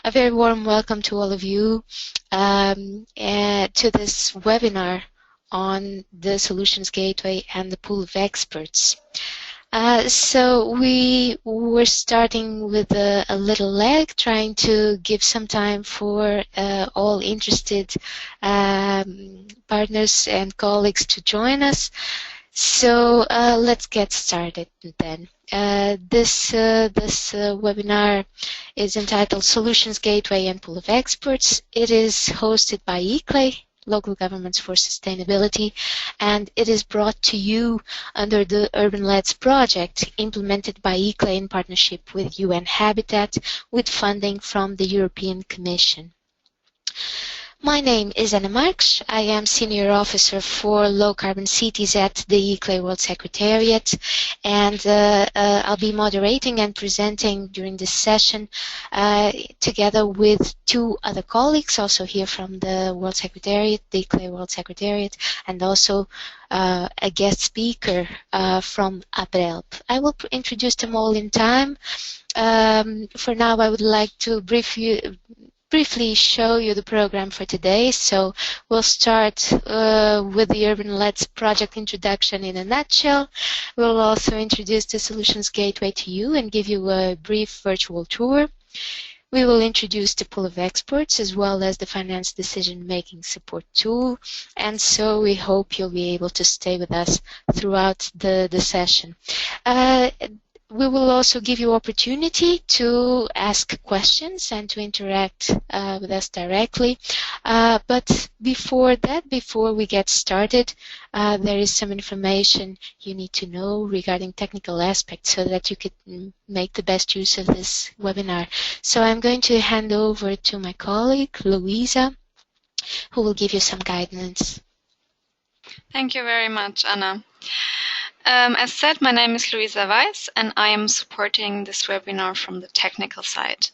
A very warm welcome to all of you to this webinar on the Solutions Gateway and the pool of experts. So we were starting with a little lag, trying to give some time for all interested partners and colleagues to join us. So let's get started then. This webinar is entitled Solutions Gateway and Pool of Experts. It is hosted by LeeClay, Local Governments for Sustainability, and it is brought to you under the Urban-Leds project implemented by LeeClay in partnership with UN Habitat with funding from the European Commission. My name is Marques. I am Senior Officer for Low Carbon Cities at the ICLEI World Secretariat, and I'll be moderating and presenting during this session together with two other colleagues, also here from the World Secretariat, the ICLEI World Secretariat, and also a guest speaker from ABRELPE. I will introduce them all in time. For now, I would like to briefly show you the program for today. So we'll start with the Urban-Leds project introduction in a nutshell. We'll also introduce the Solutions Gateway to you and give you a brief virtual tour. We will introduce the pool of experts as well as the finance decision-making support tool. And so we hope you'll be able to stay with us throughout the session. We will also give you opportunity to ask questions and to interact with us directly. But before that, before we get started, there is some information you need to know regarding technical aspects so that you could make the best use of this webinar. So I'm going to hand over to my colleague, Louisa, who will give you some guidance. Thank you very much, Anna. As said, my name is Luisa Weiss, and I am supporting this webinar from the technical side.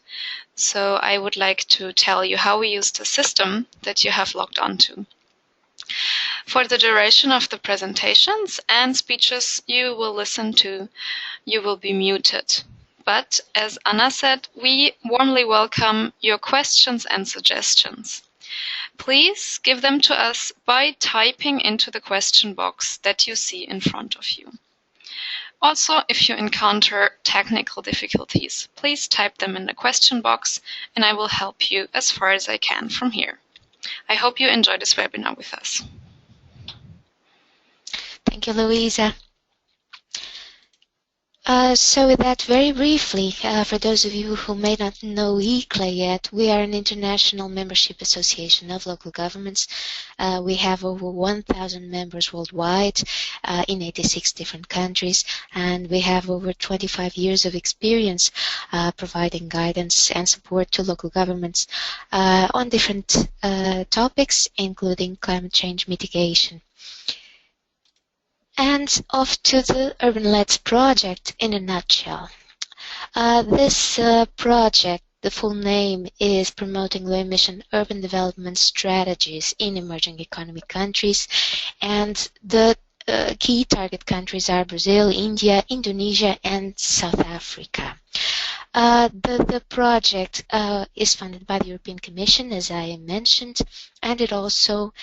So I would like to tell you how we use the system that you have logged onto. For the duration of the presentations and speeches you will listen to, you will be muted. But as Anna said, we warmly welcome your questions and suggestions. Please give them to us by typing into the question box that you see in front of you. Also, if you encounter technical difficulties, please type them in the question box and I will help you as far as I can from here. I hope you enjoy this webinar with us. Thank you, Louisa. So with that, very briefly, for those of you who may not know LeeClay yet, we are an international membership association of local governments. We have over 1,000 members worldwide in 86 different countries, and we have over 25 years of experience providing guidance and support to local governments on different topics, including climate change mitigation. And off to the Urban-Leds project in a nutshell. This project, the full name is Promoting Low-Emission Urban Development Strategies in Emerging Economy Countries, and the key target countries are Brazil, India, Indonesia, and South Africa. The project is funded by the European Commission, as I mentioned, and it also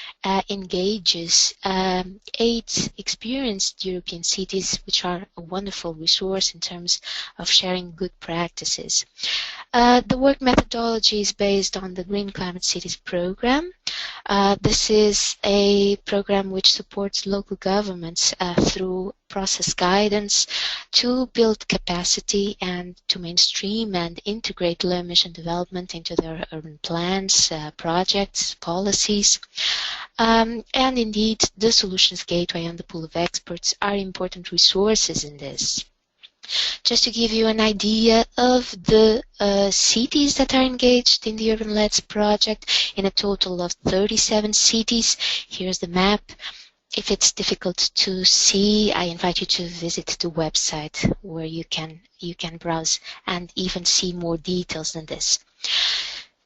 engages 8 experienced European cities, which are a wonderful resource in terms of sharing good practices. The work methodology is based on the Green Climate Cities program. This is a program which supports local governments through process guidance to build capacity and to mainstream and integrate low-emission development into their urban plans, projects, policies. And indeed, the Solutions Gateway and the pool of experts are important resources in this. Just to give you an idea of the cities that are engaged in the Urban-Leds project, in a total of 37 cities. Here's the map. If it's difficult to see, I invite you to visit the website where you can browse and even see more details than this.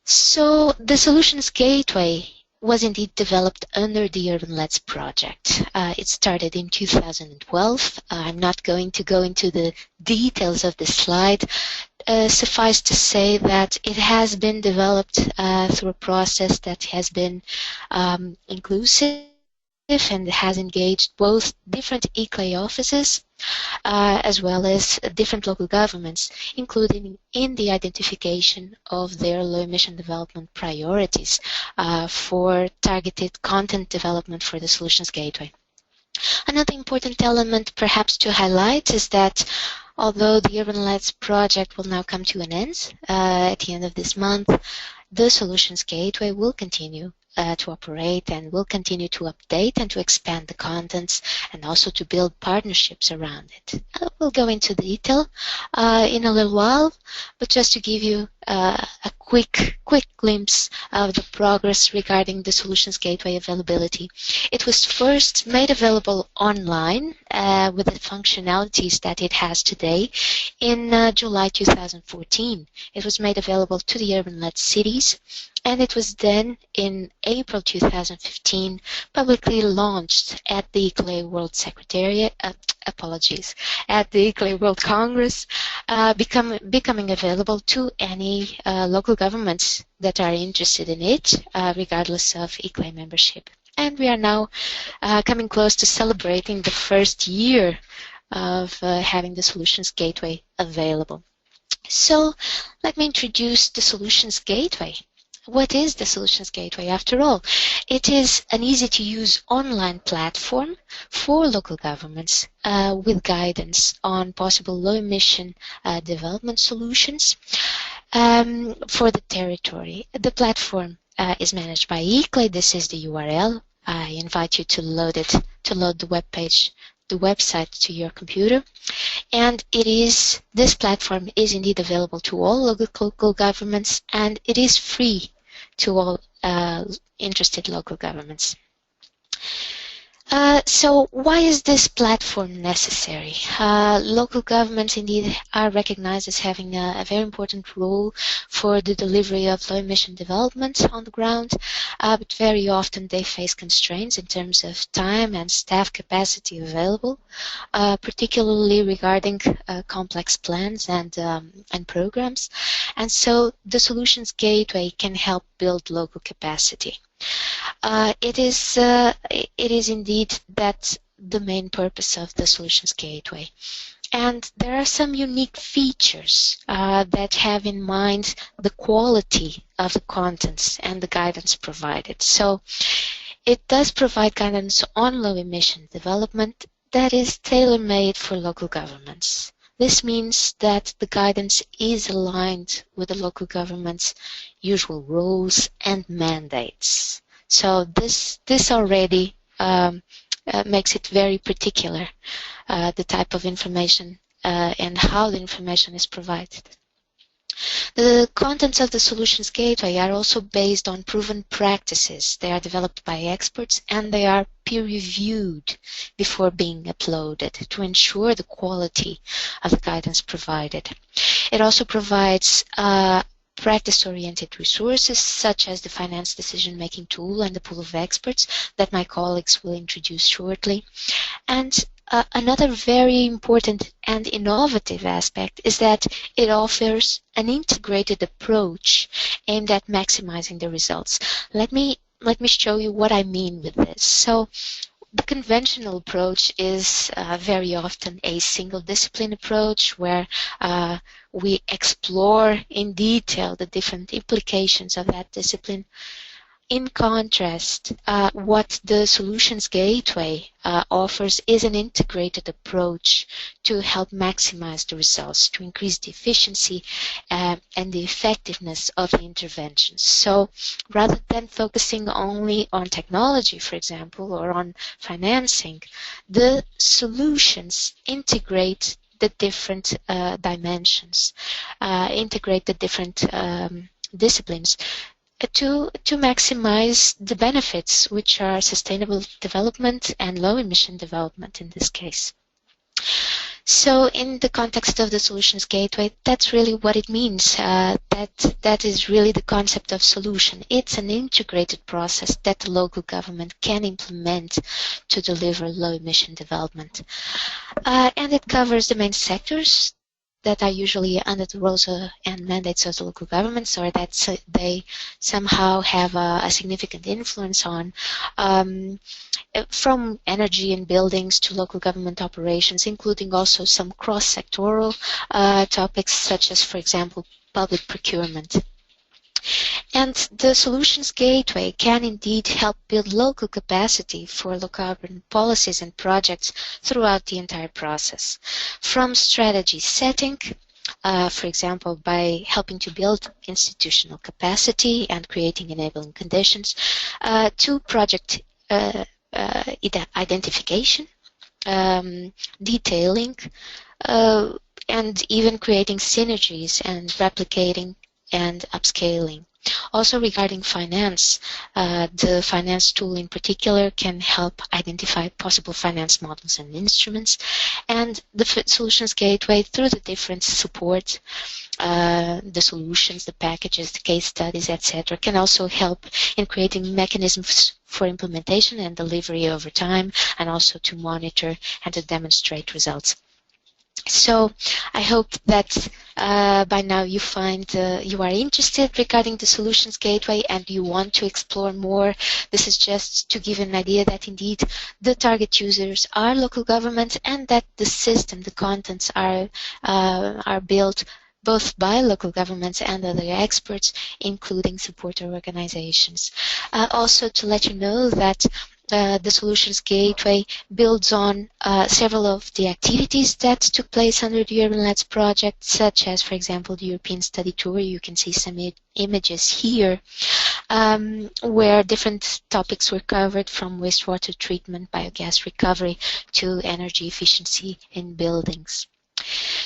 So the Solutions Gateway was indeed developed under the Urban-Leds project. It started in 2012. I'm not going to go into the details of the slide. suffice to say that it has been developed through a process that has been inclusive and has engaged both different ICLEI offices as well as different local governments, including in the identification of their low-emission development priorities for targeted content development for the Solutions Gateway. Another important element perhaps to highlight is that although the Urban Labs project will now come to an end at the end of this month, the Solutions Gateway will continue to operate and will continue to update and to expand the contents and also to build partnerships around it. We'll go into detail in a little while, but just to give you a quick glimpse of the progress regarding the Solutions Gateway availability. It was first made available online with the functionalities that it has today in July 2014. It was made available to the urban-led cities, and it was then in April 2015 publicly launched at the ICLEI World Secretariat, at the ICLEI World Congress, becoming available to any local governments that are interested in it, regardless of ICLEI membership. And we are now coming close to celebrating the first year of having the Solutions Gateway available. So let me introduce the Solutions Gateway. What is the Solutions Gateway after all? It is an easy-to-use online platform for local governments with guidance on possible low-emission development solutions for the territory. The platform is managed by ICLEI. This is the URL. I invite you to load the web page, the website to your computer. And this platform is indeed available to all local governments, and it is free to all interested local governments. So why is this platform necessary? Local governments indeed are recognized as having a very important role for the delivery of low-emission development on the ground, but very often they face constraints in terms of time and staff capacity available, particularly regarding complex plans and programs. And so the Solutions Gateway can help build local capacity. It is indeed that the main purpose of the Solutions Gateway. And there are some unique features that have in mind the quality of the contents and the guidance provided. So it does provide guidance on low emission development that is tailor-made for local governments. This means that the guidance is aligned with the local government's usual roles and mandates. So this already makes it very particular, the type of information and how the information is provided. The contents of the Solutions Gateway are also based on proven practices. They are developed by experts and they are peer-reviewed before being uploaded to ensure the quality of the guidance provided. It also provides practice-oriented resources such as the finance decision-making tool and the pool of experts that my colleagues will introduce shortly. And another very important and innovative aspect is that it offers an integrated approach aimed at maximizing the results. Let me show you what I mean with this. So the conventional approach is very often a single discipline approach where we explore in detail the different implications of that discipline. In contrast, what the Solutions Gateway offers is an integrated approach to help maximize the results, to increase the efficiency and the effectiveness of the interventions. So rather than focusing only on technology, for example, or on financing, the solutions integrate the different dimensions, integrate the different disciplines to maximize the benefits, which are sustainable development and low emission development in this case. So in the context of the Solutions Gateway, that's really what it means. That is really the concept of solution. It's an integrated process that the local government can implement to deliver low emission development. And it covers the main sectors that are usually under the roles and mandates of the local governments, or that they somehow have a significant influence on, from energy and buildings to local government operations, including also some cross-sectoral topics such as, for example, public procurement. And the Solutions Gateway can indeed help build local capacity for low-carbon policies and projects throughout the entire process. From strategy setting, for example, by helping to build institutional capacity and creating enabling conditions, to project identification, detailing, and even creating synergies and replicating and upscaling. Also regarding finance, the finance tool in particular can help identify possible finance models and instruments, and the Solutions Gateway, through the different support, the solutions, the packages, the case studies, etc., can also help in creating mechanisms for implementation and delivery over time, and also to monitor and to demonstrate results. So I hope that by now you find you are interested regarding the Solutions Gateway and you want to explore more. This is just to give an idea that indeed the target users are local governments, and that the system, the contents are built both by local governments and other experts, including supporter organizations. Also to let you know that the Solutions Gateway builds on several of the activities that took place under the Urban Labs project, such as, for example, the European Study Tour. You can see some images here, where different topics were covered, from wastewater treatment, biogas recovery, to energy efficiency in buildings.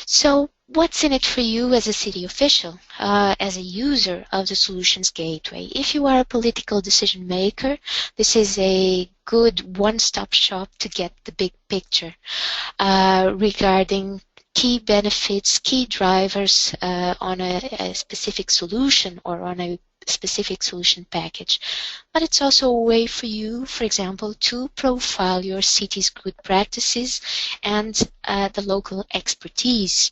So what's in it for you as a city official, as a user of the Solutions Gateway? If you are a political decision maker, this is a good one-stop shop to get the big picture regarding key benefits, key drivers on a specific solution or on a specific solution package. But it's also a way for you, for example, to profile your city's good practices and the local expertise.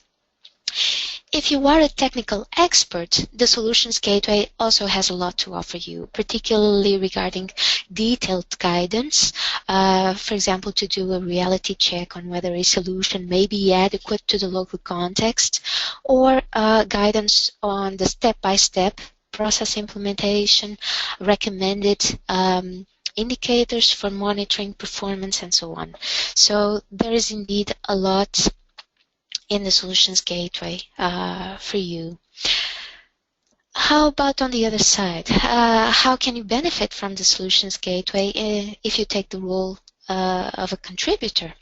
If you are a technical expert, the Solutions Gateway also has a lot to offer you, particularly regarding detailed guidance, for example, to do a reality check on whether a solution may be adequate to the local context, or guidance on the step-by-step process implementation, recommended indicators for monitoring performance, and so on. So there is indeed a lot in the Solutions Gateway for you. How about on the other side? How can you benefit from the Solutions Gateway if you take the role of a contributor?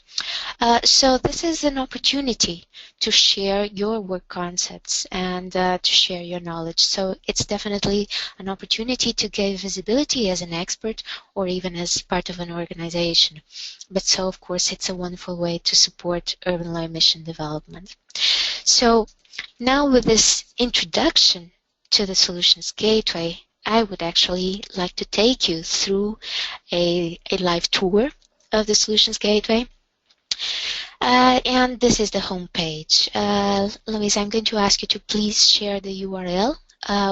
So this is an opportunity to share your work concepts and to share your knowledge. So it's definitely an opportunity to gain visibility as an expert or even as part of an organization. But so, of course, it's a wonderful way to support urban low emission development. So now, with this introduction to the Solutions Gateway, I would actually like to take you through a live tour of the Solutions Gateway. And this is the home page. Louise, I'm going to ask you to please share the URL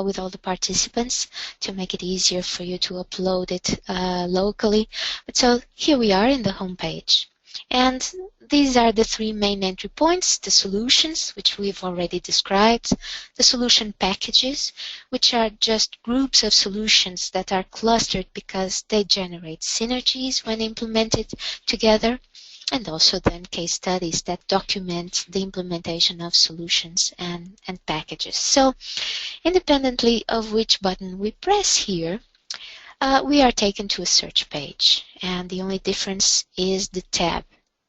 with all the participants to make it easier for you to upload it locally. But so here we are in the home page. And these are the three main entry points: the solutions, which we've already described, the solution packages, which are just groups of solutions that are clustered because they generate synergies when implemented together, and also then case studies that document the implementation of solutions and packages. So independently of which button we press here, we are taken to a search page, and the only difference is the tab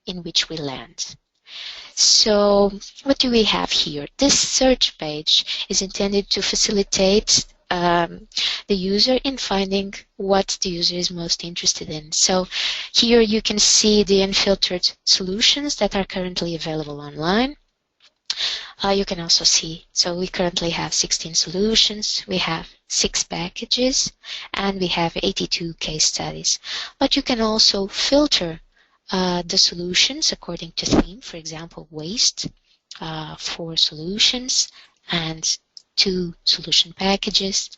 in which we land. So what do we have here? This search page is intended to facilitate the user in finding what the user is most interested in. So here you can see the unfiltered solutions that are currently available online. You can also see, so we currently have 16 solutions, we have 6 packages, and we have 82 case studies. But you can also filter the solutions according to theme, for example, waste, 4 solutions and 2 solution packages.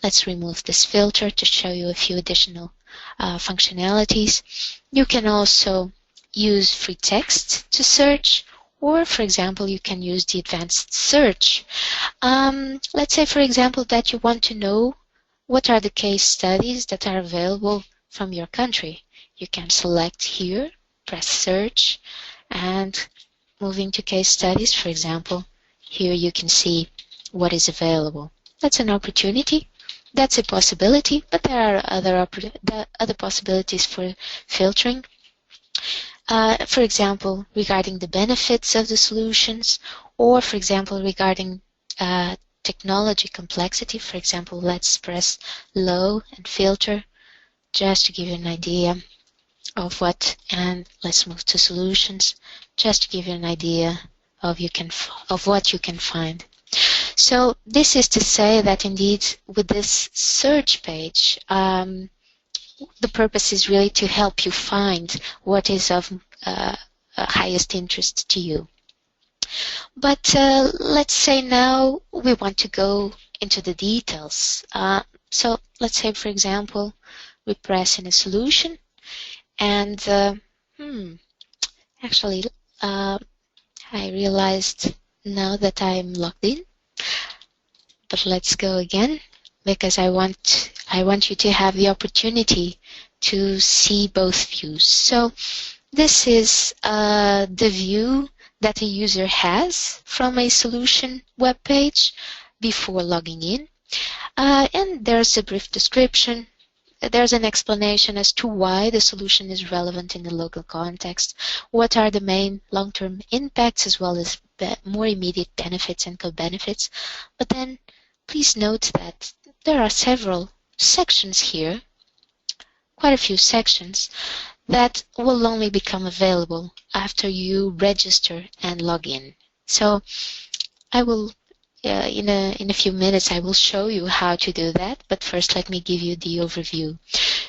Let's remove this filter to show you a few additional functionalities. You can also use free text to search, or for example, you can use the advanced search. Let's say, for example, that you want to know what are the case studies that are available from your country. You can select here, press search, and moving to case studies, for example, here you can see what is available. That's an opportunity. That's a possibility, but there are other possibilities for filtering. For example, regarding the benefits of the solutions, or for example, regarding technology complexity. For example, let's press low and filter just to give you an idea of what, and let's move to solutions just to give you an idea of what you can find. So this is to say that indeed with this search page, the purpose is really to help you find what is of highest interest to you. But let's say now we want to go into the details. So let's say, for example, we press in a solution, and actually, I realized now that I'm logged in. But let's go again, because I want you to have the opportunity to see both views. So this is the view that a user has from a solution web page before logging in. And there's a brief description. There's an explanation as to why the solution is relevant in the local context, what are the main long-term impacts, as well as more immediate benefits and co-benefits. But then please note that there are several sections here, quite a few sections, that will only become available after you register and log in. So I will, in a few minutes, I will show you how to do that, but first let me give you the overview.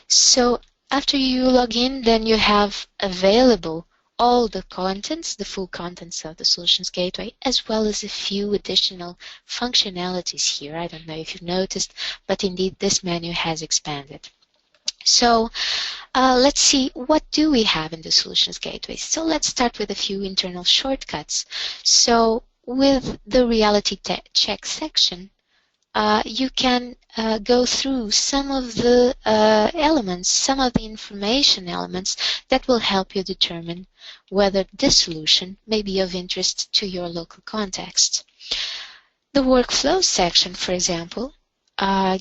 So after you log in, then you have available all the contents, the full contents of the Solutions Gateway, as well as a few additional functionalities here. I don't know if you've noticed, but indeed this menu has expanded. So let's see, what do we have in the Solutions Gateway? So let's start with a few internal shortcuts. So with the reality check section, you can go through some of the elements, some of the information elements that will help you determine whether this solution may be of interest to your local context. The workflow section, for example,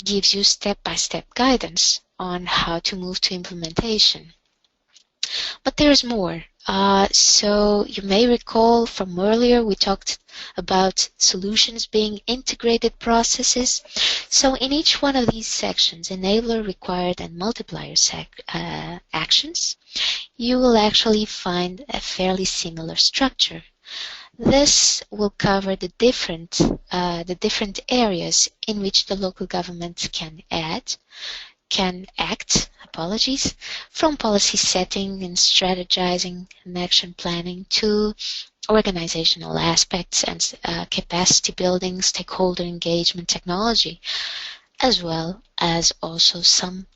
gives you step-by-step guidance on how to move to implementation. But there's more. So you may recall from earlier we talked about solutions being integrated processes. So in each one of these sections, enabler, required, and multiplier actions, you will actually find a fairly similar structure. This will cover the different areas in which the local government can act, from policy setting and strategizing and action planning to organizational aspects and capacity building, stakeholder engagement, technology, as well as also some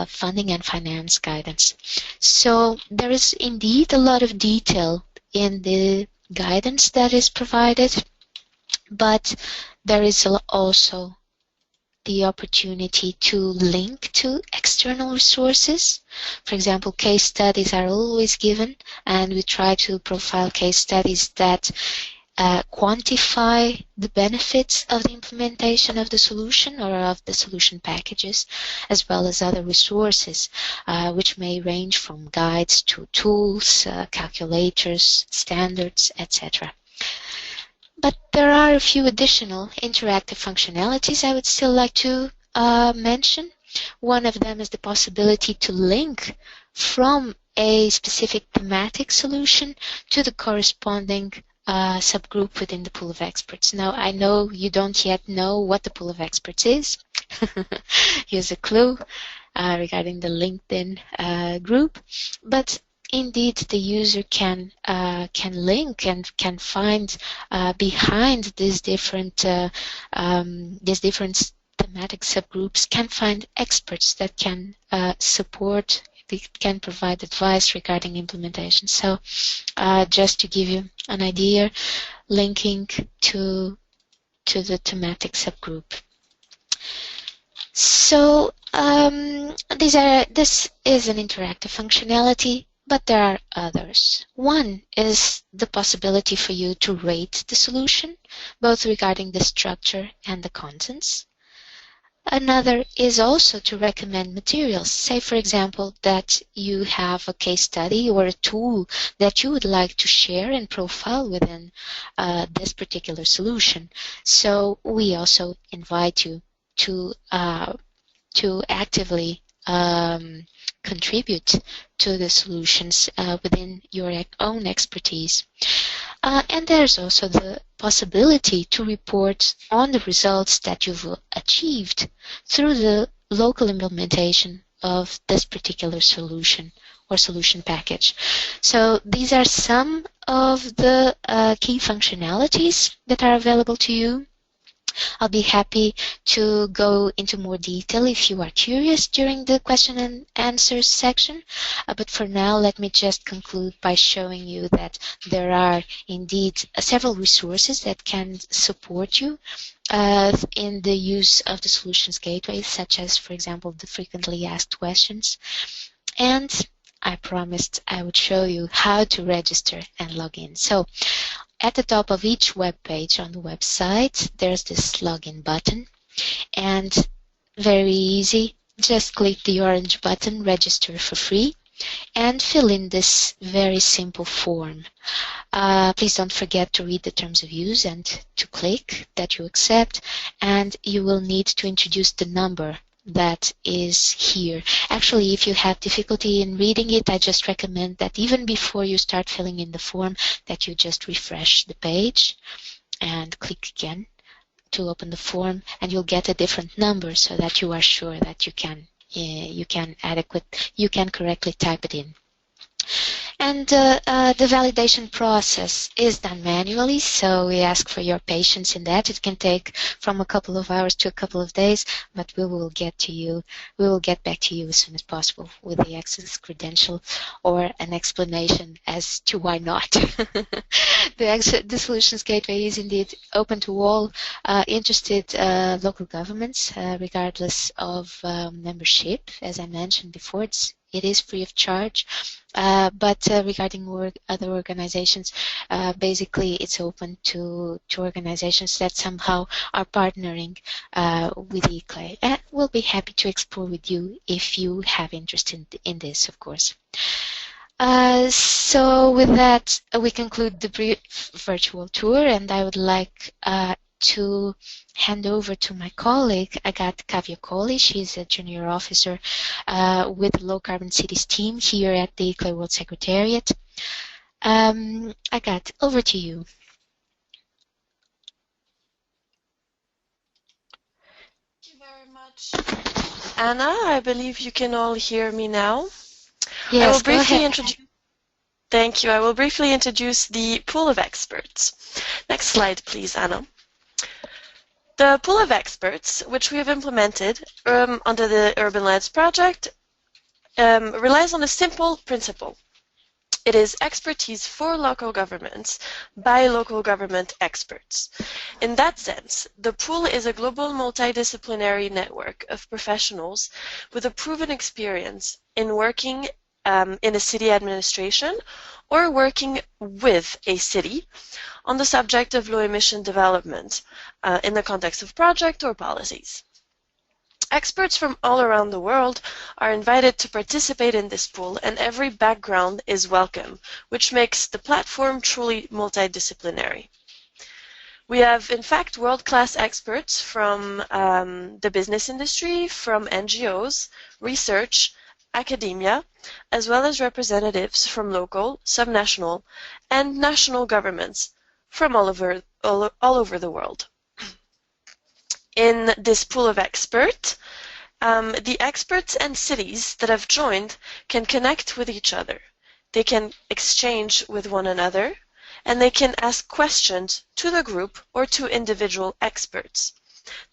funding and finance guidance. So there is indeed a lot of detail in the guidance that is provided, but there is also the opportunity to link to external resources. For example, case studies are always given, and we try to profile case studies that quantify the benefits of the implementation of the solution or of the solution packages, as well as other resources, which may range from guides to tools, calculators, standards, etc. But there are a few additional interactive functionalities I would still like to mention. One of them is the possibility to link from a specific thematic solution to the corresponding subgroup within the pool of experts. Now, I know you don't yet know what the pool of experts is. Here's a clue regarding the LinkedIn group. But indeed the user can link and can find behind these different thematic subgroups, can find experts that can support, they can provide advice regarding implementation. So just to give you an idea, linking to the thematic subgroup. So this is an interactive functionality, but there are others. One is the possibility for you to rate the solution, both regarding the structure and the contents. Another is also to recommend materials. Say, for example, that you have a case study or a tool that you would like to share and profile within this particular solution. So we also invite you to actively contribute to the solutions within your own expertise. And there's also the possibility to report on the results that you've achieved through the local implementation of this particular solution or solution package. So these are some of the key functionalities that are available to you. I'll be happy to go into more detail if you are curious during the question and answers section. But for now, let me just conclude by showing you that there are indeed several resources that can support you in the use of the Solutions Gateway, such as, for example, the frequently asked questions. And I promised I would show you how to register and log in. So at the top of each web page on the website, there's this login button, and very easy, just click the orange button, register for free, and fill in this very simple form. Please don't forget to read the terms of use and to click that you accept, and you will need to introduce the number that is here. Actually, if you have difficulty in reading it, I just recommend that even before you start filling in the form, that you just refresh the page and click again to open the form, and you'll get a different number so that you are sure that you can correctly type it in. And the validation process is done manually, so we ask for your patience in that. It can take from a couple of hours to a couple of days, but we will get back to you as soon as possible with the access credential or an explanation as to why not. The Solutions Gateway is indeed open to all interested local governments, regardless of membership. As I mentioned before, it is free of charge. But regarding other organizations, basically it's open to organizations that somehow are partnering with LeeClay. And we'll be happy to explore with you if you have interest in this, of course. So with that, we conclude the brief virtual tour, and I would like to hand over to my colleague, Agathe Cavicchioli. She's a junior officer with the Low Carbon Cities team here at the ICLEI World Secretariat. Agathe, over to you. Thank you very much, Anna. I believe you can all hear me now. Yes, I will briefly go ahead. introduce. Thank you. I will briefly introduce the pool of experts. Next slide, please, Anna. The pool of experts, which we have implemented under the Urban Lands project, relies on a simple principle. It is expertise for local governments by local government experts. In that sense, the pool is a global multidisciplinary network of professionals with a proven experience in working in a city administration or working with a city on the subject of low emission development in the context of project or policies. Experts from all around the world are invited to participate in this pool, and every background is welcome, which makes the platform truly multidisciplinary. We have, in fact, world-class experts from the business industry, from NGOs, research, academia, as well as representatives from local, subnational, and national governments from all over the world. In this pool of experts, the experts and cities that have joined can connect with each other. they can exchange with one another, and they can ask questions to the group or to individual experts.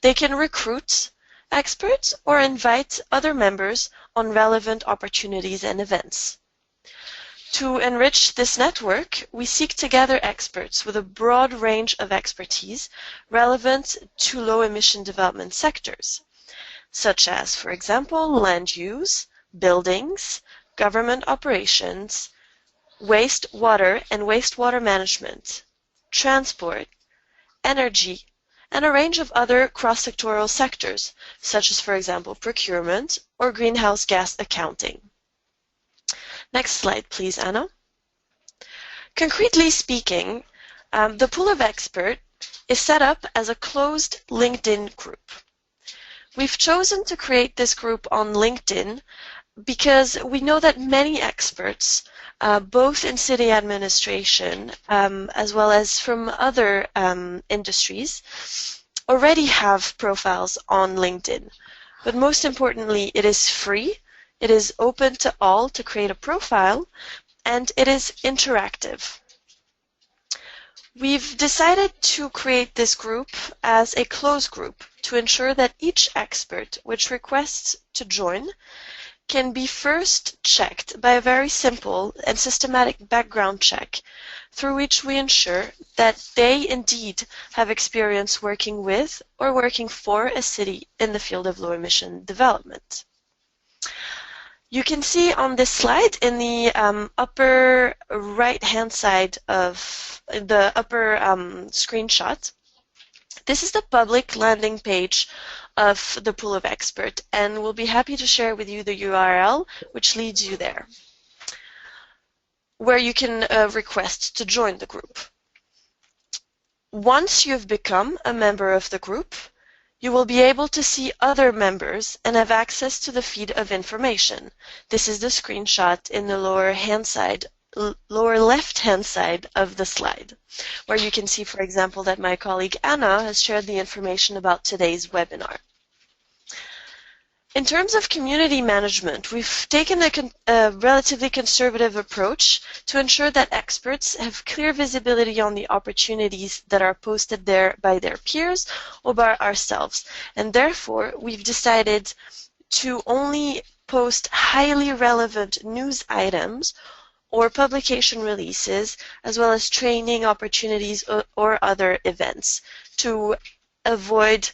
They can recruit experts or invite other members on relevant opportunities and events. To enrich this network, we seek to gather experts with a broad range of expertise relevant to low-emission development sectors, such as, for example, land use, buildings, government operations, wastewater and wastewater management, transport, energy, and a range of other cross-sectoral sectors, such as, for example, procurement or greenhouse gas accounting. Next slide, please, Anna. Concretely speaking, the pool of experts is set up as a closed LinkedIn group. We've chosen to create this group on LinkedIn because we know that many experts, both in city administration as well as from other industries, already have profiles on LinkedIn. But most importantly, it is free, it is open to all to create a profile, and it is interactive. We've decided to create this group as a closed group to ensure that each expert which requests to join can be first checked by a very simple and systematic background check through which we ensure that they indeed have experience working with or working for a city in the field of low-emission development. You can see on this slide in the upper right-hand side of the upper screenshot, this is the public landing page of the pool of experts, and we'll be happy to share with you the URL which leads you there, where you can request to join the group. Once you've become a member of the group, you will be able to see other members and have access to the feed of information. This is the screenshot in the lower left-hand side of the slide, where you can see, for example, that my colleague Anna has shared the information about today's webinar. In terms of community management, we've taken a relatively conservative approach to ensure that experts have clear visibility on the opportunities that are posted there by their peers or by ourselves. And therefore, we've decided to only post highly relevant news items or publication releases, as well as training opportunities or other events, to avoid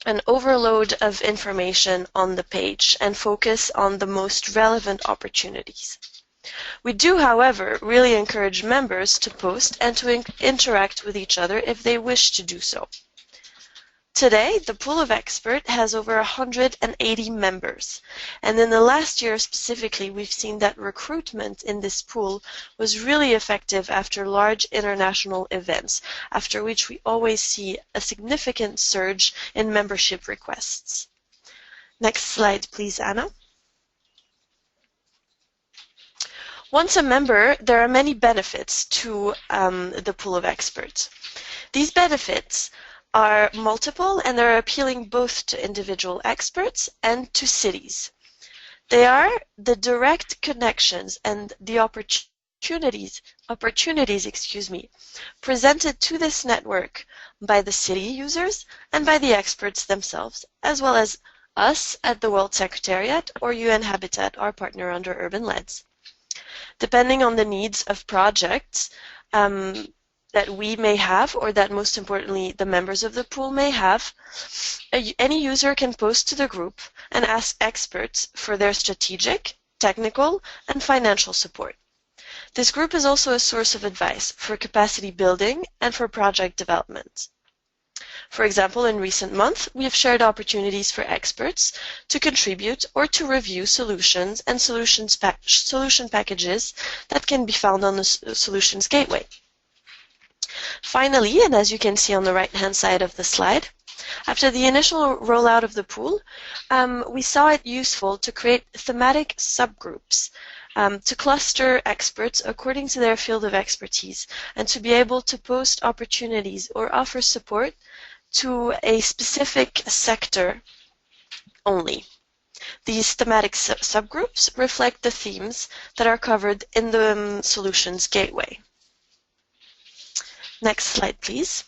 an overload of information on the page and focus on the most relevant opportunities. We do, however, really encourage members to post and to interact with each other if they wish to do so. Today, the pool of experts has over 180 members, and in the last year specifically, we've seen that recruitment in this pool was really effective after large international events, after which we always see a significant surge in membership requests. Next slide, please, Anna. Once a member, there are many benefits to the pool of experts. These benefits are multiple, and they're appealing both to individual experts and to cities. They are the direct connections and the opportunities presented to this network by the city users and by the experts themselves, as well as us at the World Secretariat or UN Habitat, our partner under Urban LEDs. Depending on the needs of projects that we may have, or that most importantly the members of the pool may have, any user can post to the group and ask experts for their strategic, technical, and financial support. This group is also a source of advice for capacity building and for project development. For example, in recent months, we have shared opportunities for experts to contribute or to review solutions and solution packages that can be found on the Solutions Gateway. Finally, and as you can see on the right-hand side of the slide, after the initial rollout of the pool, we saw it useful to create thematic subgroups to cluster experts according to their field of expertise and to be able to post opportunities or offer support to a specific sector only. These thematic subgroups reflect the themes that are covered in the Solutions Gateway. Next slide, please.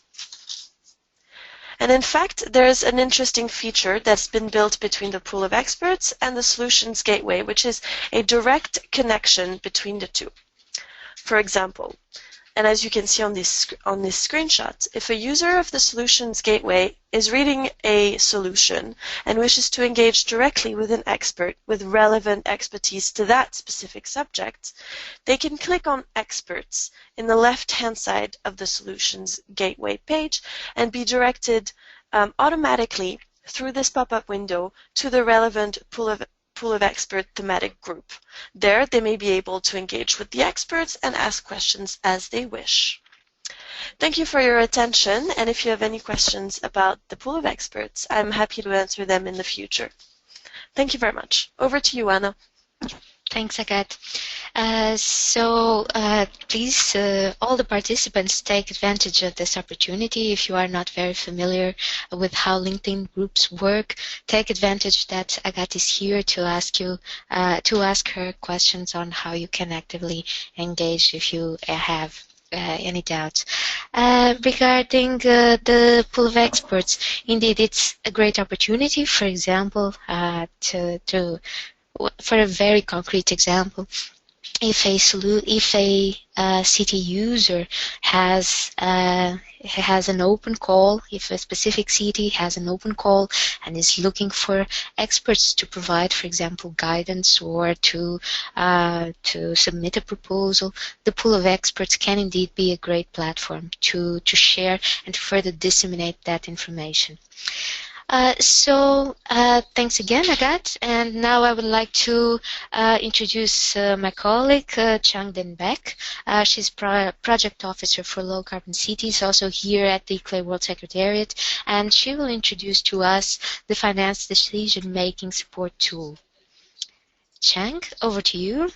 And in fact, there's an interesting feature that's been built between the pool of experts and the Solutions Gateway, which is a direct connection between the two. For example, and as you can see on this screenshot, if a user of the Solutions Gateway is reading a solution and wishes to engage directly with an expert with relevant expertise to that specific subject, they can click on Experts in the left-hand side of the Solutions Gateway page and be directed automatically through this pop-up window to the relevant pool of expert thematic group. There, they may be able to engage with the experts and ask questions as they wish. Thank you for your attention, and if you have any questions about the pool of experts, I'm happy to answer them in the future. Thank you very much. Over to you, Anna. Thanks, Agathe. Please, all the participants, take advantage of this opportunity. If you are not very familiar with how LinkedIn groups work, take advantage that Agathe is here to ask her questions on how you can actively engage if you have any doubts. Regarding the pool of experts, indeed, it's a great opportunity. For example, for a very concrete example, if a city user has an open call, if a specific city has an open call and is looking for experts to provide, for example, guidance or to submit a proposal, the pool of experts can indeed be a great platform to share and to further disseminate that information. Thanks again, Agathe. And now I would like to introduce my colleague, Chang Deng-Beck. She's Project Officer for Low Carbon Cities, also here at the LeeClay World Secretariat, and she will introduce to us the Finance Decision Making Support Tool. Chang, over to you.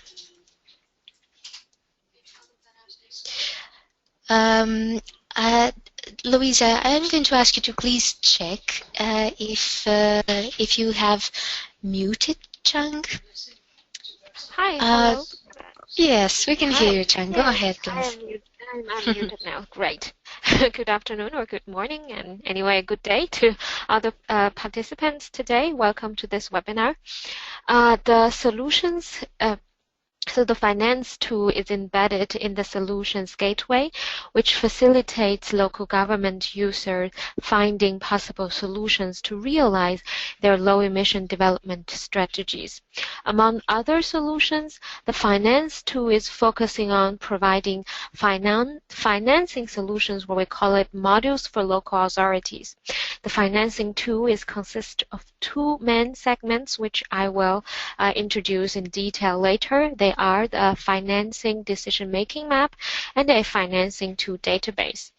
Louisa, I'm going to ask you to please check if you have muted Chang. Hi, hello. Yes, we can hear you, Chang. Go ahead, please. I'm unmuted now. Great. Good afternoon or good morning, and anyway, good day to other participants today. Welcome to this webinar. The solutions. So the finance tool is embedded in the Solutions Gateway, which facilitates local government users finding possible solutions to realize their low-emission development strategies. Among other solutions, the finance tool is focusing on providing financing solutions, where we call it modules for local authorities. The financing tool consists of two main segments, which I will introduce in detail later. They are the financing decision-making map and a financing tool database.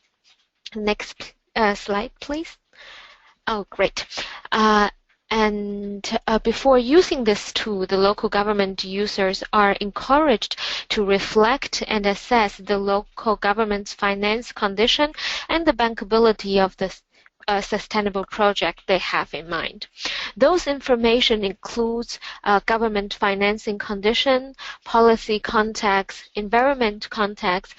Next slide, please. Oh, great. Before using this tool, the local government users are encouraged to reflect and assess the local government's finance condition and the bankability of the sustainable project they have in mind. Those information includes government financing condition, policy context, environment context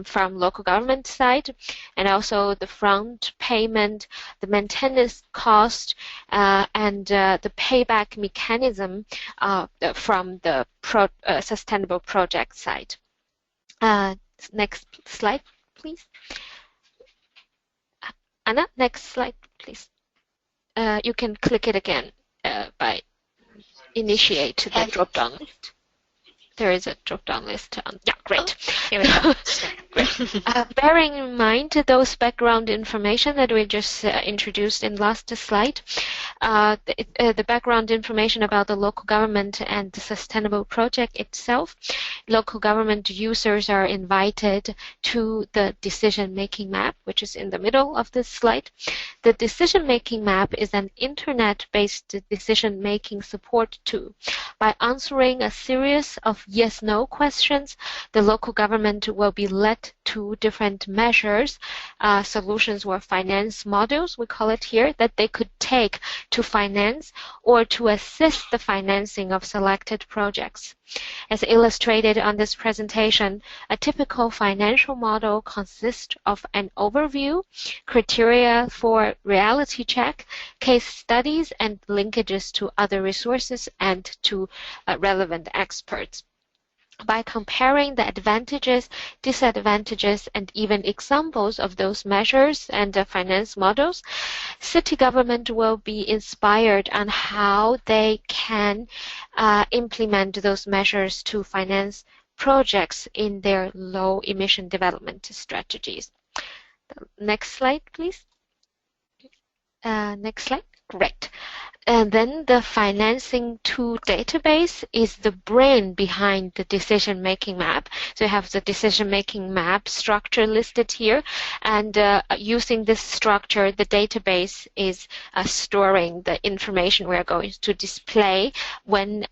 from local government side, and also the front payment, the maintenance cost, and the payback mechanism from the sustainable project side. Next slide, please. Anna, next slide, please. You can click it again by initiate the drop-down list. There is a drop-down list. Yeah, great. Here we go. Great. Bearing in mind those background information that we just introduced in last slide, the background information about the local government and the sustainable project itself, local government users are invited to the decision-making map, which is in the middle of this slide. The decision-making map is an internet-based decision-making support tool. By answering a series of yes-no questions, the local government will be led to different measures, solutions or finance modules, we call it here, that they could take to finance or to assist the financing of selected projects. As illustrated on this presentation, a typical financial model consists of an overview, criteria for reality check, case studies, and linkages to other resources and to relevant experts. By comparing the advantages, disadvantages, and even examples of those measures and finance models, city government will be inspired on how they can implement those measures to finance projects in their low emission development strategies. Next slide, please. Next slide. Great. And then the financing tool database is the brain behind the decision-making map. So you have the decision-making map structure listed here. And using this structure, the database is storing the information we are going to display when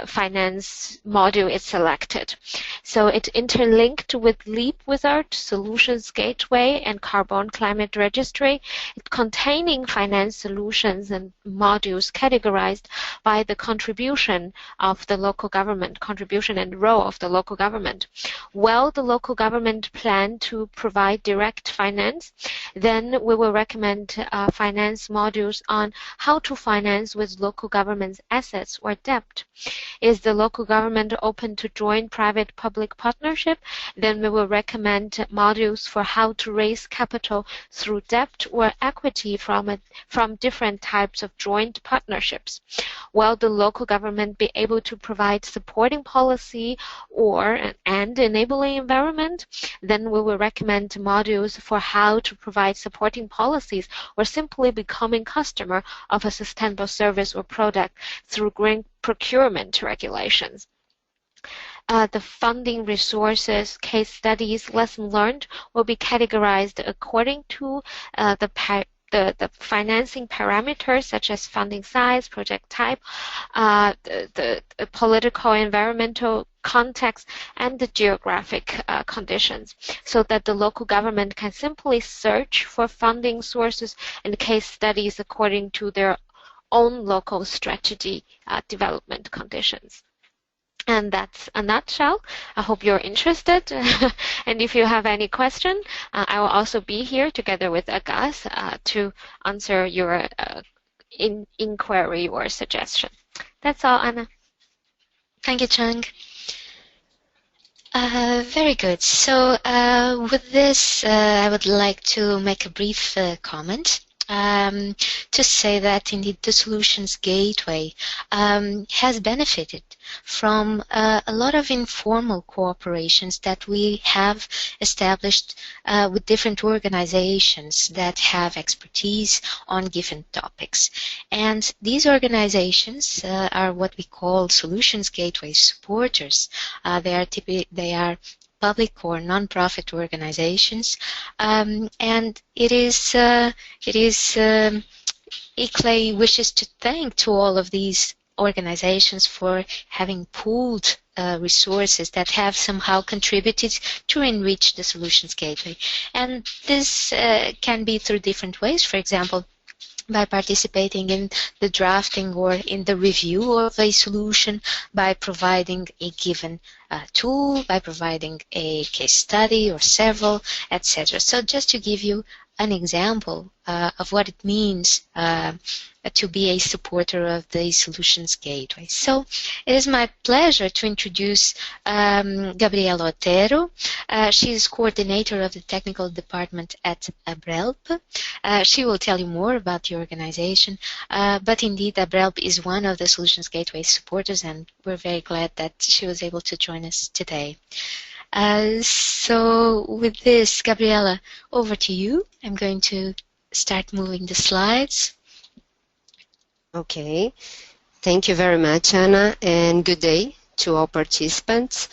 finance module is selected. So it's interlinked with Leap Wizard, Solutions Gateway, and Carbonn Climate Registry, containing finance solutions and modules categorized by the contribution of the local government, contribution and role of the local government. While the local government plan to provide direct finance, then we will recommend finance modules on how to finance with local government's assets or debt. Is the local government open to joint private-public partnership? Then we will recommend modules for how to raise capital through debt or equity from different types of joint partnerships. Will the local government be able to provide supporting policy and enabling environment? Then we will recommend modules for how to provide supporting policies or simply becoming customer of a sustainable service or product through green procurement regulations. The funding resources, case studies, lesson learned will be categorized according to the financing parameters such as funding size, project type, the political, environmental context, and the geographic conditions, so that the local government can simply search for funding sources and case studies according to their own local strategy development conditions. And that's a nutshell. I hope you're interested. And if you have any question, I will also be here together with Agathe to answer your inquiry or suggestion. That's all, Anna. Thank you, Chang. Very good. So with this, I would like to make a brief comment. To say that indeed the Solutions Gateway has benefited from a lot of informal cooperations that we have established with different organizations that have expertise on given topics. And these organizations are what we call Solutions Gateway supporters. They are public or non-profit organizations, and it is ICLEI wishes to thank to all of these organizations for having pooled resources that have somehow contributed to enrich the Solutions Gateway. And this can be through different ways. For example, by participating in the drafting or in the review of a solution, by providing a given tool, by providing a case study or several, etc. So just to give you an example of what it means to be a supporter of the Solutions Gateway. So it is my pleasure to introduce Gabriela Otero. She is coordinator of the technical department at ABRELPE. She will tell you more about the organization, but indeed ABRELPE is one of the Solutions Gateway supporters, and we're very glad that she was able to join us today. So with this, Gabriela, over to you. I'm going to start moving the slides. Okay, thank you very much, Anna, and good day to all participants.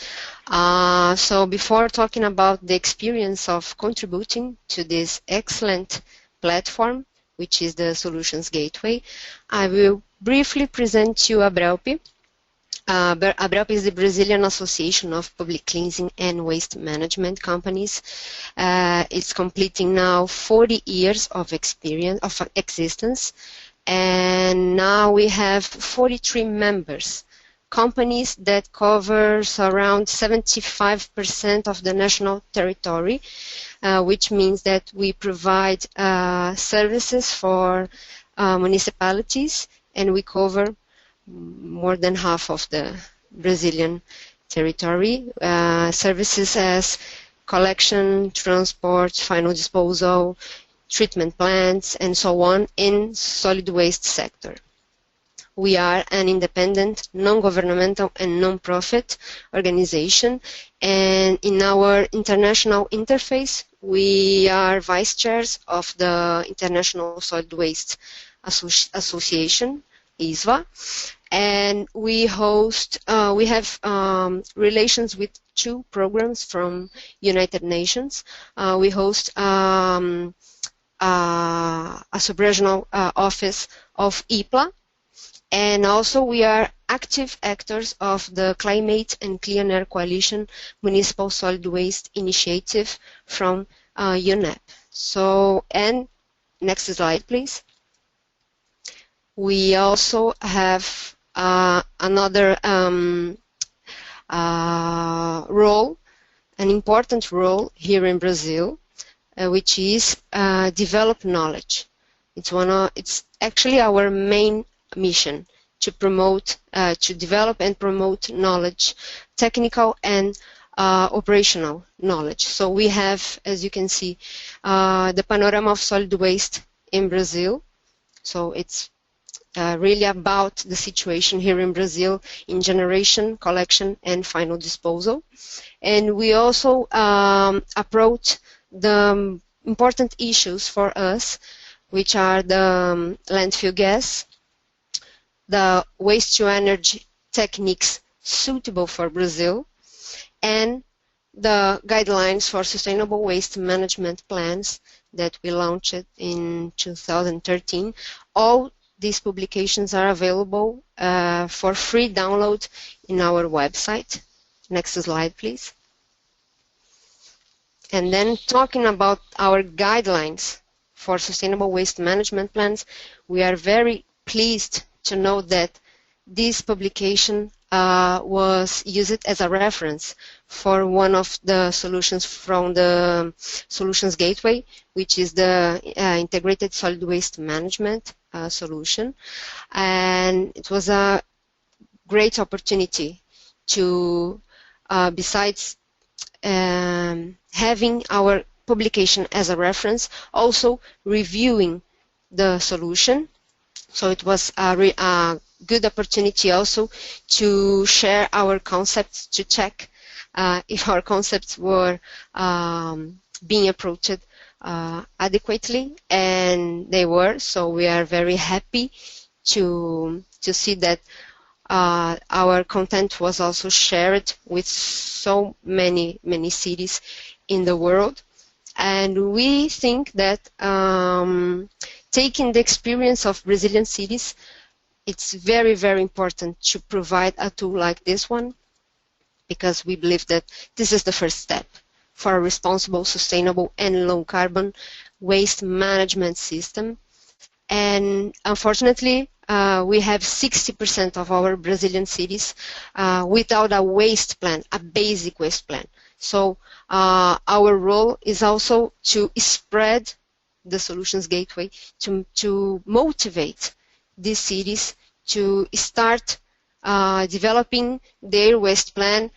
So before talking about the experience of contributing to this excellent platform, which is the Solutions Gateway, I will briefly present to you ABRELPE. ABRELPE is the Brazilian Association of Public Cleansing and Waste Management Companies. It's completing now 40 years of existence, and now we have 43 members, companies that covers around 75% of the national territory, which means that we provide services for municipalities, and we cover more than half of the Brazilian territory. Services as collection, transport, final disposal, treatment plants, and so on in solid waste sector. We are an independent, non-governmental and non-profit organization, and in our international interface we are vice chairs of the International Solid Waste Association, ISWA, and we host, we have relations with 2 programs from United Nations. We host a sub-regional office of ICLEI, and also we are active actors of the Climate and Clean Air Coalition Municipal Solid Waste Initiative from UNEP. So, and next slide please. We also have another role, an important role here in Brazil, which is develop knowledge. It's actually our main mission, to promote, to develop and promote knowledge, technical and operational knowledge. So we have, as you can see, the panorama of solid waste in Brazil. So it's really about the situation here in Brazil in generation, collection, and final disposal. And we also approach the important issues for us, which are the landfill gas, the waste-to-energy techniques suitable for Brazil, and the guidelines for sustainable waste management plans that we launched in 2013. All these publications are available for free download in our website. Next slide, please. And then talking about our guidelines for sustainable waste management plans, we are very pleased to know that this publication was used as a reference for one of the solutions from the Solutions Gateway, which is the Integrated Solid Waste Management solution. And it was a great opportunity to, besides having our publication as a reference, also reviewing the solution. So it was a good opportunity also to share our concepts, to check if our concepts were being approached adequately, and they were. So we are very happy to see that our content was also shared with so many cities in the world. And we think that taking the experience of Brazilian cities, it's very, very important to provide a tool like this one, because we believe that this is the first step for a responsible, sustainable, and low-carbon waste management system. And unfortunately, we have 60% of our Brazilian cities without a waste plan, a basic waste plan. So our role is also to spread the Solutions Gateway, to motivate these cities to start developing their waste plan,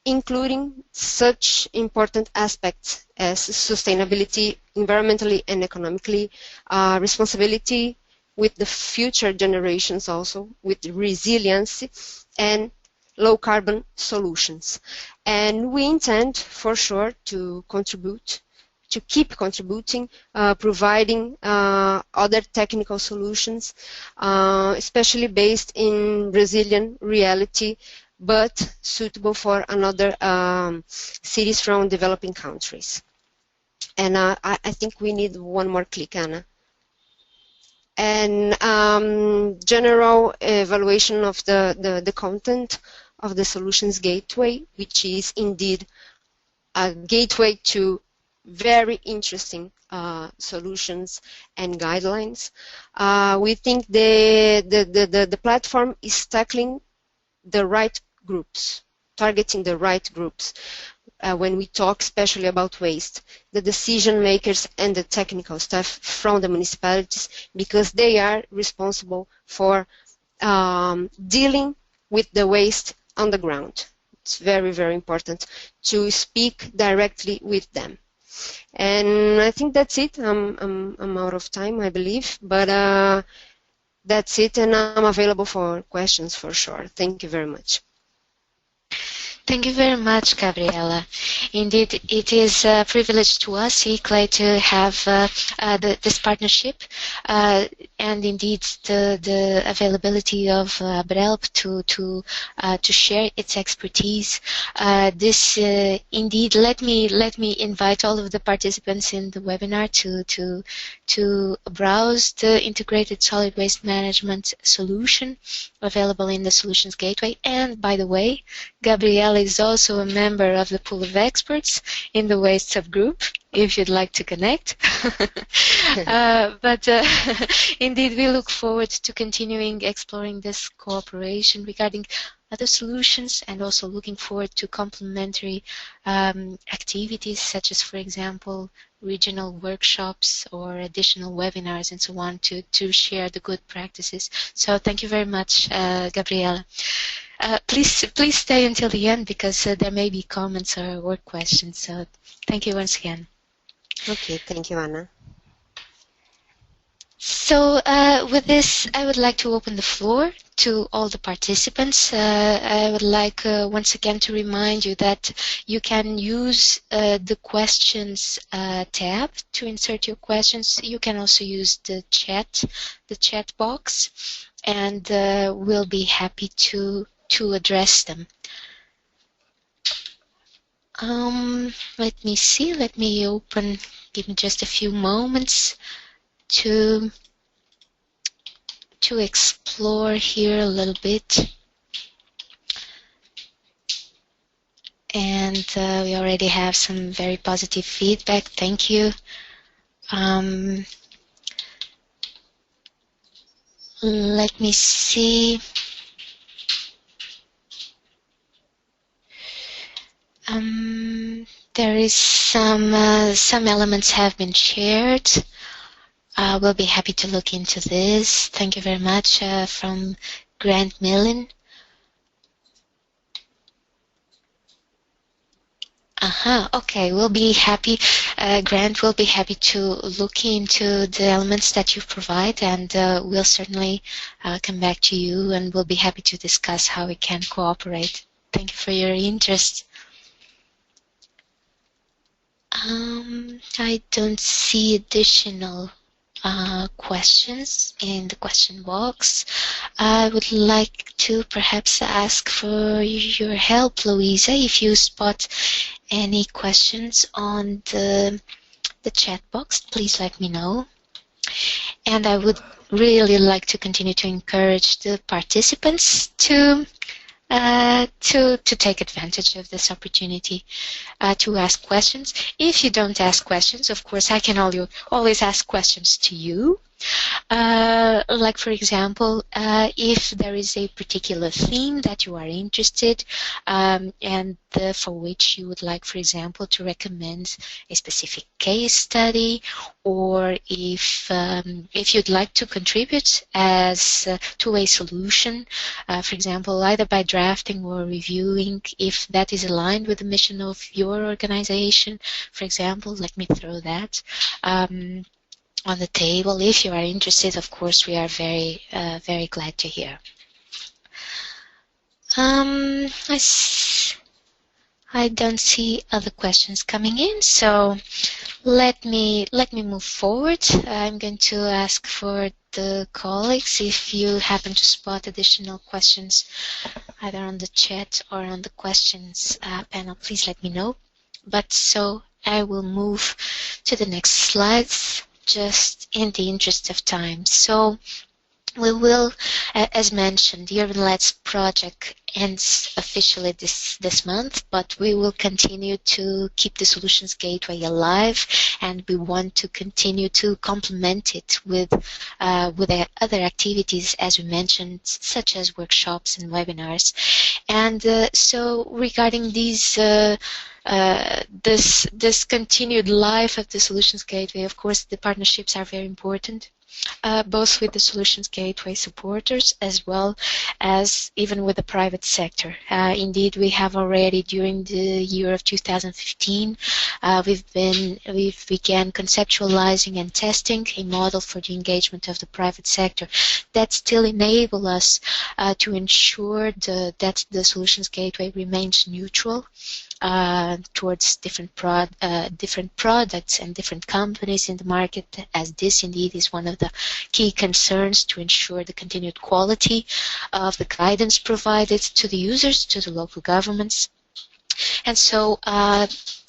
including such important aspects as sustainability, environmentally and economically, responsibility with the future generations also, with resilience and low carbon solutions. And we intend for sure to contribute, to keep contributing, providing other technical solutions, especially based in Brazilian reality, but suitable for another cities from developing countries. And I think we need one more click, Anna. And general evaluation of the content of the Solutions Gateway, which is indeed a gateway to very interesting solutions and guidelines. We think the platform is tackling the right groups, targeting the right groups. When we talk especially about waste, the decision makers and the technical staff from the municipalities, because they are responsible for dealing with the waste on the ground. It's very, very important to speak directly with them. And I think that's it. I'm out of time, I believe, but that's it, and I'm available for questions for sure. Thank you very much. Thank you very much, Gabriela. Indeed, it is a privilege to us, ICLEI, to have this partnership, and indeed the availability of ABRELPE to share its expertise. Indeed, let me invite all of the participants in the webinar to browse the integrated solid waste management solution available in the Solutions Gateway. And by the way, Gabriela is also a member of the pool of experts in the waste subgroup, if you'd like to connect. But indeed, we look forward to continuing exploring this cooperation regarding other solutions, and also looking forward to complementary activities such as, for example, regional workshops or additional webinars and so on to share the good practices. So thank you very much, Gabriela. Please stay until the end, because there may be comments or questions. So thank you once again. Okay, thank you, Anna. So with this, I would like to open the floor to all the participants. I would like once again to remind you that you can use the questions tab to insert your questions. You can also use the chat box, and we'll be happy to address them. Let me see. Let me open. Give me just a few moments to explore here a little bit. And we already have some very positive feedback. Thank you. Let me see. There is some elements have been shared. We'll be happy to look into this. Thank you very much from Grant Millen. Okay, we'll be happy, Grant, we'll be happy to look into the elements that you provide, and we'll certainly come back to you, and we'll be happy to discuss how we can cooperate. Thank you for your interest. I don't see additional questions in the question box. I would like to perhaps ask for your help, Louisa, if you spot any questions on the chat box, please let me know. And I would really like to continue to encourage the participants to take advantage of this opportunity to ask questions. If you don't ask questions, of course, I can always ask questions to you. Like, for example, if there is a particular theme that you are interested and for which you would like, for example, to recommend a specific case study, or if you'd like to contribute to a solution, for example, either by drafting or reviewing, if that is aligned with the mission of your organization, for example, let me throw that on the table. If you are interested, of course, we are very, very glad to hear. I don't see other questions coming in, so let me move forward. I'm going to ask for the colleagues, if you happen to spot additional questions either on the chat or on the questions panel, please let me know. But so I will move to the next slides, just in the interest of time. So we will, as mentioned, the Urban Labs project ends officially this month, but we will continue to keep the Solutions Gateway alive, and we want to continue to complement it with other activities, as we mentioned, such as workshops and webinars. And so regarding these this continued life of the Solutions Gateway, of course, the partnerships are very important, both with the Solutions Gateway supporters as well as even with the private sector. Indeed, we have already, during the year of 2015, we've began conceptualizing and testing a model for the engagement of the private sector that still enable us to ensure that the Solutions Gateway remains neutral towards different products and different companies in the market, as this indeed is one of the key concerns to ensure the continued quality of the guidance provided to the users, to the local governments. And so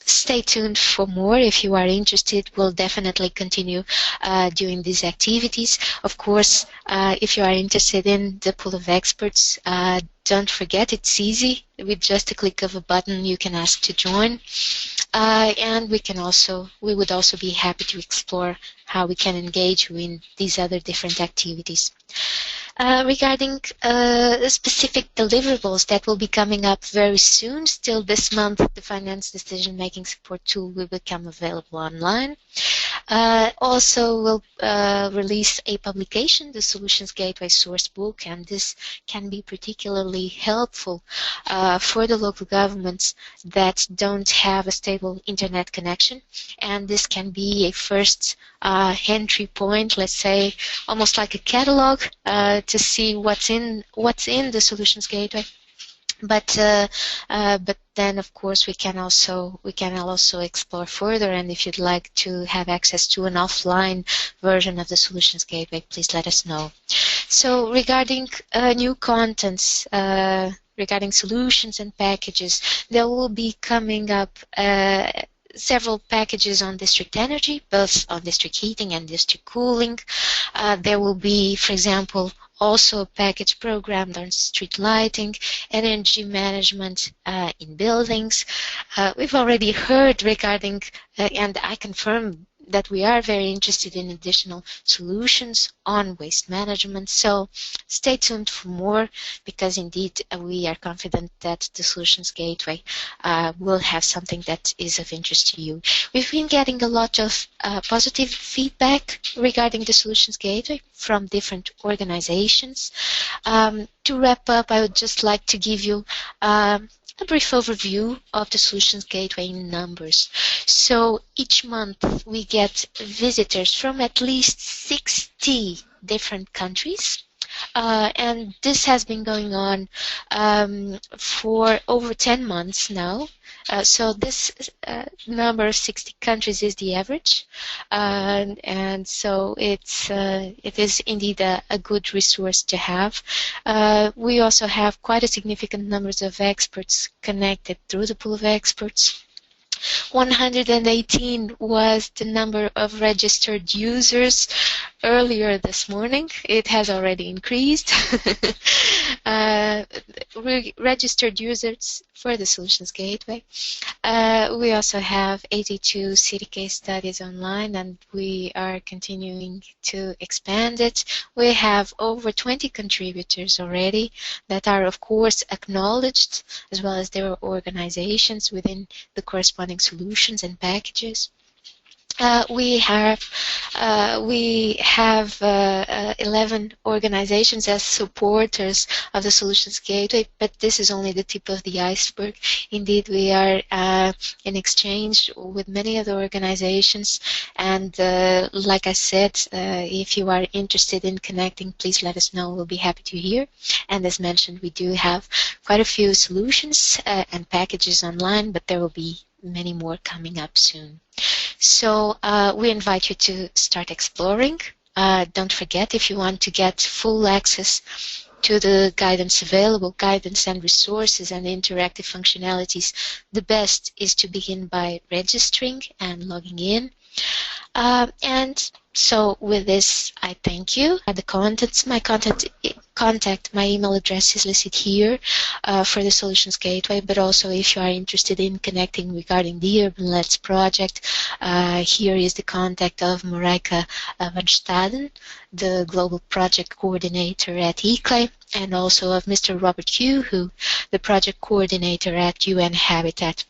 stay tuned for more. If you are interested, we'll definitely continue doing these activities. Of course, if you are interested in the pool of experts, don't forget, it's easy. With just a click of a button, you can ask to join. And we would also be happy to explore how we can engage you in these other different activities. Regarding specific deliverables that will be coming up very soon, still this month, the Finance Decision Making Support Tool will become available online. Also, we'll release a publication, the Solutions Gateway Source Book, and this can be particularly helpful for the local governments that don't have a stable internet connection. And this can be a first entry point, let's say, almost like a catalog to see what's in the Solutions Gateway. But then, of course, we can also explore further. And if you'd like to have access to an offline version of the Solutions Gateway, please let us know. So, regarding new contents, regarding solutions and packages, there will be coming up several packages on district energy, both on district heating and district cooling. There will be, for example, also a package programmed on street lighting, energy management in buildings. We've already heard regarding, and I confirm that we are very interested in additional solutions on waste management. So stay tuned for more, because indeed we are confident that the Solutions Gateway will have something that is of interest to you. We've been getting a lot of positive feedback regarding the Solutions Gateway from different organizations. To wrap up, I would just like to give you a brief overview of the Solutions Gateway in numbers. So each month we get visitors from at least 60 different countries. And this has been going on for over 10 months now. So this number of 60 countries is the average, and so it is indeed a good resource to have. We also have quite a significant numbers of experts connected through the pool of experts. 118 was the number of registered users earlier this morning. It has already increased. Registered users for the Solutions Gateway. We also have 82 city case studies online, and we are continuing to expand it. We have over 20 contributors already that are, of course, acknowledged, as well as their organizations within the corresponding solutions and packages. We have 11 organizations as supporters of the Solutions Gateway, but this is only the tip of the iceberg. Indeed, we are in exchange with many other organizations, and like I said, if you are interested in connecting, please let us know. We'll be happy to hear. And as mentioned, we do have quite a few solutions and packages online, but there will be many more coming up soon. So we invite you to start exploring. Don't forget, if you want to get full access to the guidance available, guidance and resources and interactive functionalities, the best is to begin by registering and logging in. And so with this, I thank you. The contents, my email address is listed here for the Solutions Gateway, but also if you are interested in connecting regarding the Urban Let's project, here is the contact of Marike van Staden, the Global Project Coordinator at ICLEI, and also of Mr. Robert Hu, who the Project Coordinator at UN Habitat.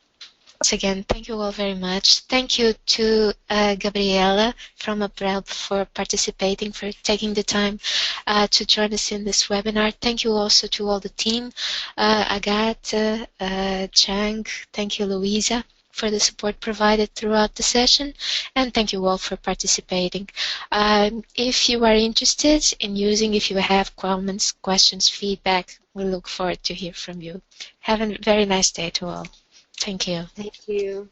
Once again, thank you all very much. Thank you to Gabriela from ABRELPE for participating, for taking the time to join us in this webinar. Thank you also to all the team, Agathe, Chang, thank you Louisa for the support provided throughout the session, and thank you all for participating. If you are interested in using, if you have comments, questions, feedback, we look forward to hear from you. Have a very nice day to all. Thank you. Thank you.